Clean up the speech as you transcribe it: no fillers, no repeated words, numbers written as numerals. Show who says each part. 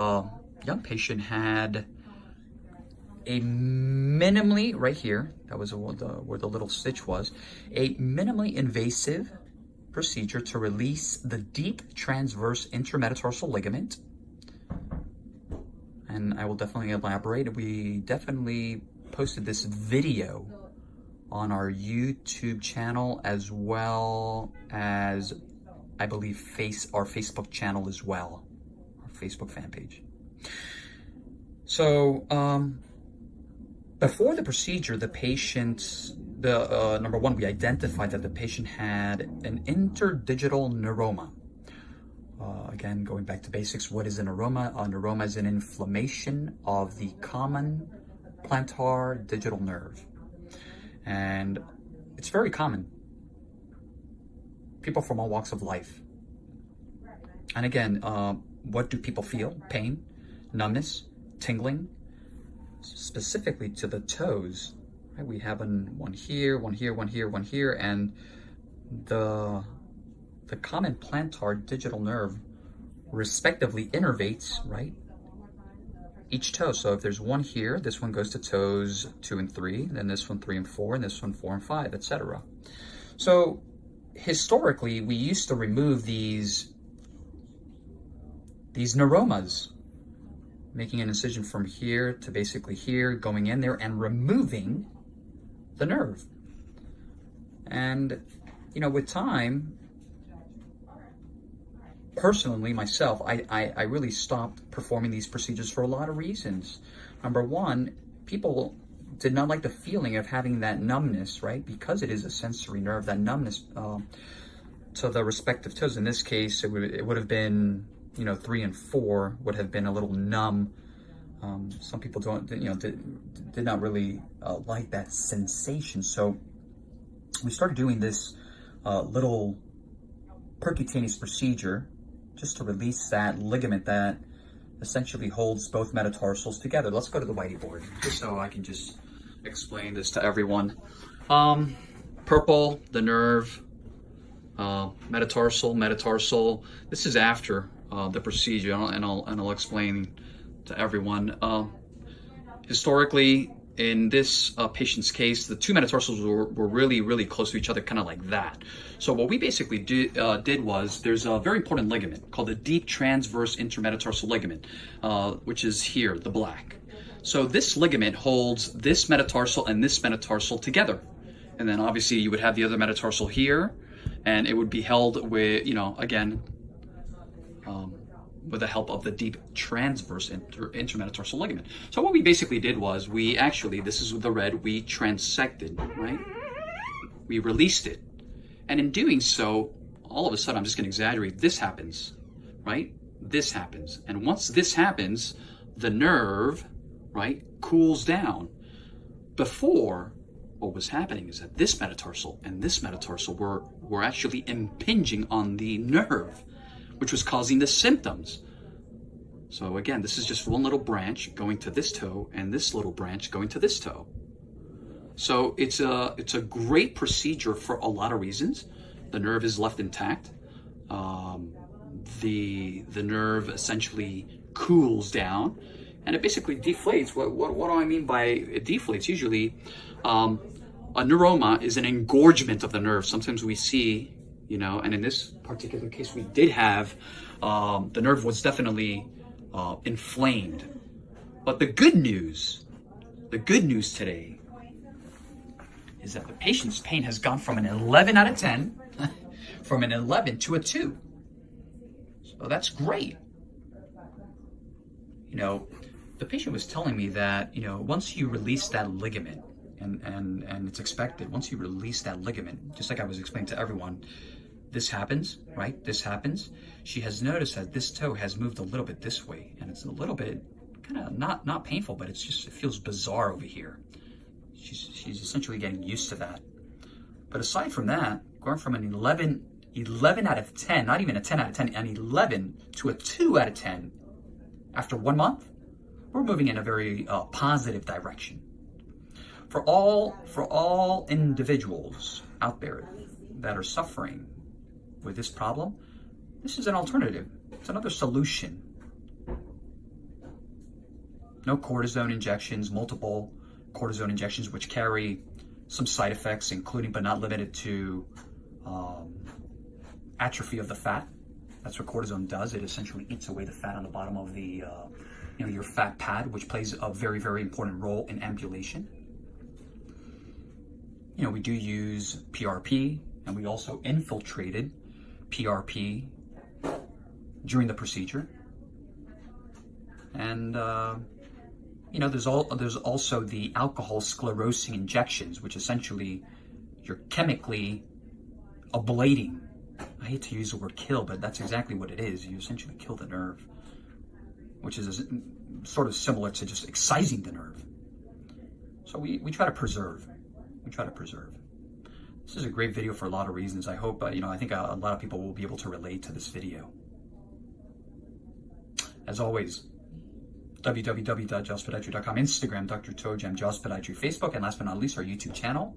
Speaker 1: young patient had a minimally, right here, that was where the little stitch was, a minimally invasive procedure to release the deep transverse intermetatarsal ligament. And I will definitely elaborate. We definitely posted this video on our YouTube channel as well as, I believe, our Facebook channel as well, our Facebook fan page. So, before the procedure, the patient, number one, we identified that the patient had an interdigital neuroma. Again, going back to basics, what is a neuroma? A neuroma is an inflammation of the common plantar digital nerve. And it's very common. People from all walks of life. And again, what do people feel? Pain, numbness, tingling, specifically to the toes. Right? We have one here, one here, one here, one here, and the common plantar digital nerve respectively innervates, right, each toe. So if there's one here, this one goes to toes 2 and 3, then this one 3 and 4, and this one 4 and 5, etc. So historically, we used to remove these neuromas, making an incision from here to basically here, going in there and removing the nerve. And, you know, with time, personally, myself, I really stopped performing these procedures for a lot of reasons. Number one, people did not like the feeling of having that numbness, right? Because it is a sensory nerve, that numbness to the respective toes. In this case, it would have been, you know, 3 and 4 would have been a little numb. Some people did not really like that sensation. So we started doing this little percutaneous procedure just to release that ligament that essentially holds both metatarsals together. Let's go to the whiteboard just so I can just explain this to everyone. Purple, the nerve, metatarsal. This is after the procedure, and I'll explain to everyone. Historically, in this patient's case, the two metatarsals were really, really close to each other, kind of like that. So what we basically did was, there's a very important ligament called the deep transverse intermetatarsal ligament, which is here, the black. So this ligament holds this metatarsal and this metatarsal together. And then obviously you would have the other metatarsal here, and it would be held with, you know, again, with the help of the deep transverse intermetatarsal ligament. So what we basically did was, this is the red, we transected, right? We released it. And in doing so, all of a sudden, I'm just gonna exaggerate, this happens, right? This happens. And once this happens, the nerve, right, cools down. Before, what was happening is that this metatarsal and this metatarsal were actually impinging on the nerve, which was causing the symptoms. So again, this is just one little branch going to this toe, and this little branch going to this toe. So it's a great procedure for a lot of reasons. The nerve is left intact. The nerve essentially cools down, and it basically deflates. What do I mean by it deflates? Usually, a neuroma is an engorgement of the nerve. Sometimes we see, you know, and in this particular case, we did have, the nerve was definitely inflamed. But the good news today is that the patient's pain has gone from an 11 out of 10, from an 11 to a 2. So that's great. You know, the patient was telling me that, you know, once you release that ligament, and it's expected, once you release that ligament, just like I was explaining to everyone, this happens, right? This happens. She has noticed that this toe has moved a little bit this way, and it's a little bit kind of not painful, but it feels bizarre over here. She's essentially getting used to that. But aside from that, going from an 11 out of 10, not even a 10 out of 10, an 11 to a 2 out of 10 after 1 month, we're moving in a very positive direction. For all individuals out there that are suffering with this problem, this is an alternative. It's another solution. No cortisone injections, multiple cortisone injections, which carry some side effects, including but not limited to atrophy of the fat. That's what cortisone does. It essentially eats away the fat on the bottom of the, your fat pad, which plays a very, very important role in ambulation. We do use PRP, and we also infiltrated PRP during the procedure. And there's also the alcohol sclerosing injections, which essentially you're chemically ablating. I hate to use the word kill, but that's exactly what it is. You essentially kill the nerve, which is sort of similar to just excising the nerve. So we try to preserve. We try to preserve. This is a great video for a lot of reasons. I hope, I think a lot of people will be able to relate to this video. As always, www.jospodiatry.com, Instagram, Dr. Tojam, Jospodiatry, Facebook, and last but not least, our YouTube channel.